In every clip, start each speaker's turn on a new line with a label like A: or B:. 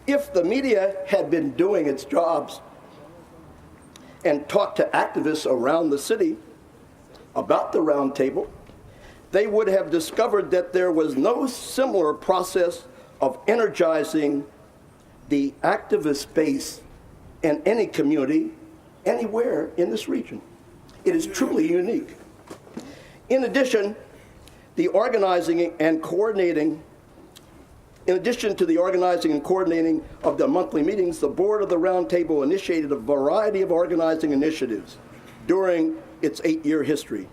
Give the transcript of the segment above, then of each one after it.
A: If the media had been doing its jobs and talked to activists around the city about the round table, they would have discovered that there was no similar process of energizing the activist base in any community anywhere in this region. It is truly unique. In addition, the organizing and coordinating In addition to the organizing and coordinating of the monthly meetings, the Board of the Round Table initiated a variety of organizing initiatives during its 8-year history.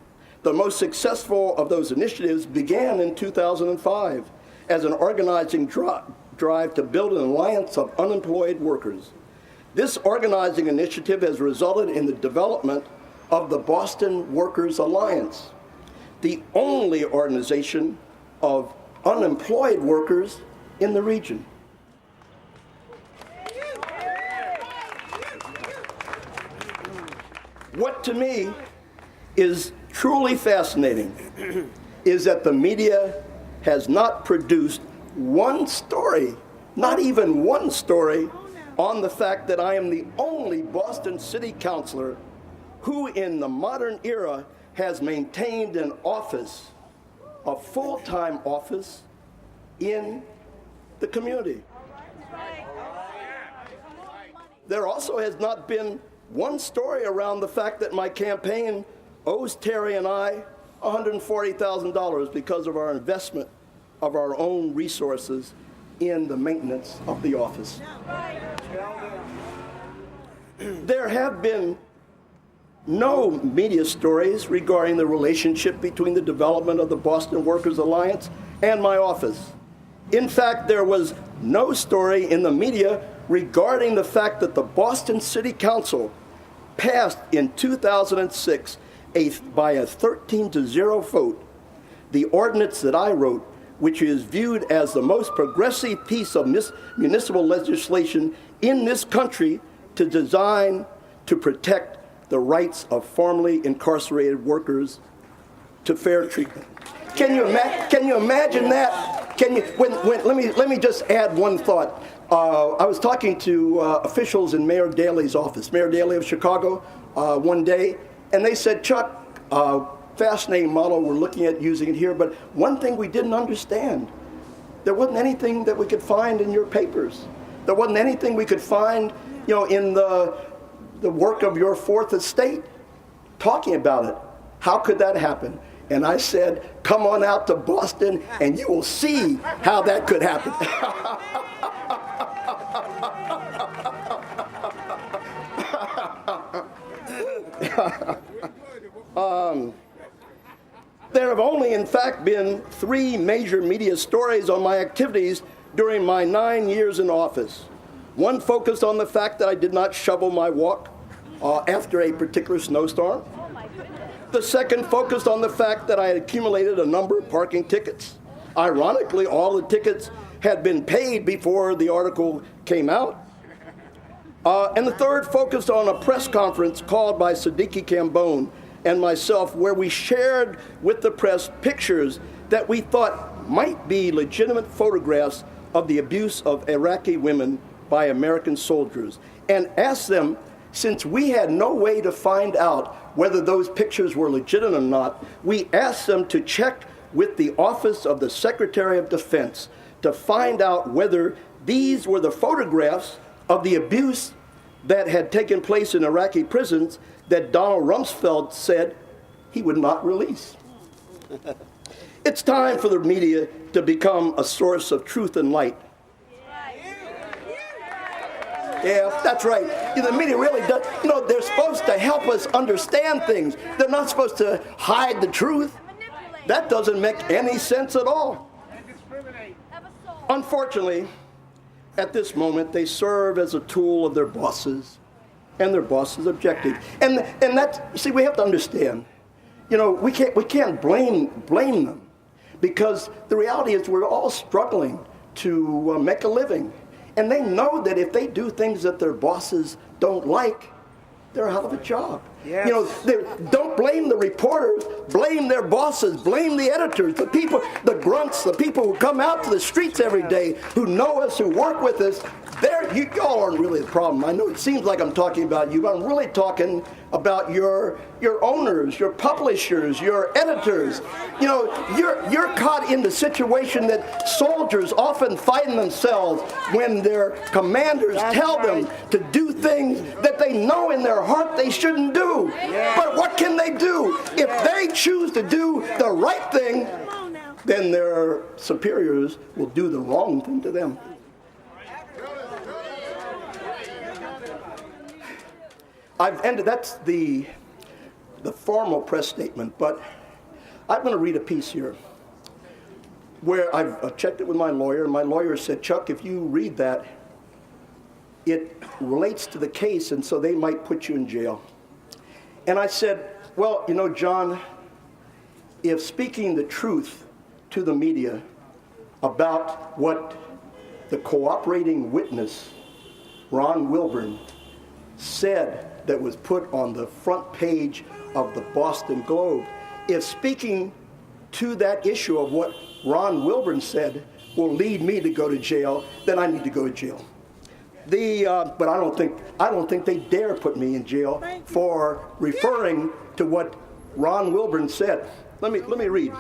A: The most successful of those initiatives began in 2005 as an organizing drive to build an alliance of unemployed workers. This organizing initiative has resulted in the development of the Boston Workers Alliance, the only organization of unemployed workers in the region. What to me is truly fascinating is that the media has not produced one story, not even one story, on the fact that I am the only Boston City Councilor who in the modern era has maintained an office, a full-time office in the community. There also has not been one story around the fact that my campaign owes Terry and I $140,000 because of our investment of our own resources in the maintenance of the office. There have been no media stories regarding the relationship between the development of the Boston Workers Alliance and my office. In fact, there was no story in the media regarding the fact that the Boston City Council passed in 2006 by a 13-0 vote the ordinance that I wrote, which is viewed as the most progressive piece of municipal legislation in this country to design to protect the rights of formerly incarcerated workers to fair treatment. Can you imagine that? Let me just add one thought. I was talking to officials in Mayor Daley's office, Mayor Daley of Chicago, one day, and they said, Chuck, fascinating model, we're looking at using it here, but one thing we didn't understand, there wasn't anything that we could find in your papers. There wasn't anything we could find, in the work of your fourth estate talking about it. How could that happen? And I said, come on out to Boston and you will see how that could happen. There have only, in fact, been 3 major media stories on my activities during my 9 years in office. One focused on the fact that I did not shovel my walk after a particular snowstorm. The second focused on the fact that I had accumulated a number of parking tickets. Ironically, all the tickets had been paid before the article came out. And the third focused on a press conference called by Siddiqui Cambone and myself, where we shared with the press pictures that we thought might be legitimate photographs of the abuse of Iraqi women by American soldiers, and asked them, since we had no way to find out whether those pictures were legitimate or not, we asked them to check with the Office of the Secretary of Defense to find out whether these were the photographs of the abuse that had taken place in Iraqi prisons that Donald Rumsfeld said he would not release. It's time for the media to become a source of truth and light. Yeah, that's right. The media really does. They're supposed to help us understand things. They're not supposed to hide the truth. That doesn't make any sense at all. Unfortunately, at this moment, they serve as a tool of their bosses and their bosses' objective. And that, see, we have to understand. We can't blame them, because the reality is we're all struggling to make a living. And they know that if they do things that their bosses don't like, they're out of a job.
B: Yes.
A: You know, don't blame the reporters, blame their bosses, blame the editors, the people, the grunts, the people who come out to the streets every day, who know us, who work with us. Y'all aren't really the problem. I know it seems like I'm talking about you, but I'm really talking about your owners, your publishers, your editors. You know, you're caught in the situation that soldiers often find themselves when their commanders tell them to do things that they know in their heart they shouldn't do. But what can they do? If they choose to do the right thing, then their superiors will do the wrong thing to them. I've ended, that's the formal press statement, but I'm going to read a piece here where I've checked it with my lawyer, and my lawyer said, Chuck, if you read that, it relates to the case, and so they might put you in jail. And I said, well, you know, John, if speaking the truth to the media about what the cooperating witness, Ron Wilburn, said that was put on the front page of the Boston Globe, if speaking to that issue of what Ron Wilburn said will lead me to go to jail, then I need to go to jail. But I don't think they dare put me in jail for referring to what Ron Wilburn said. Let me read.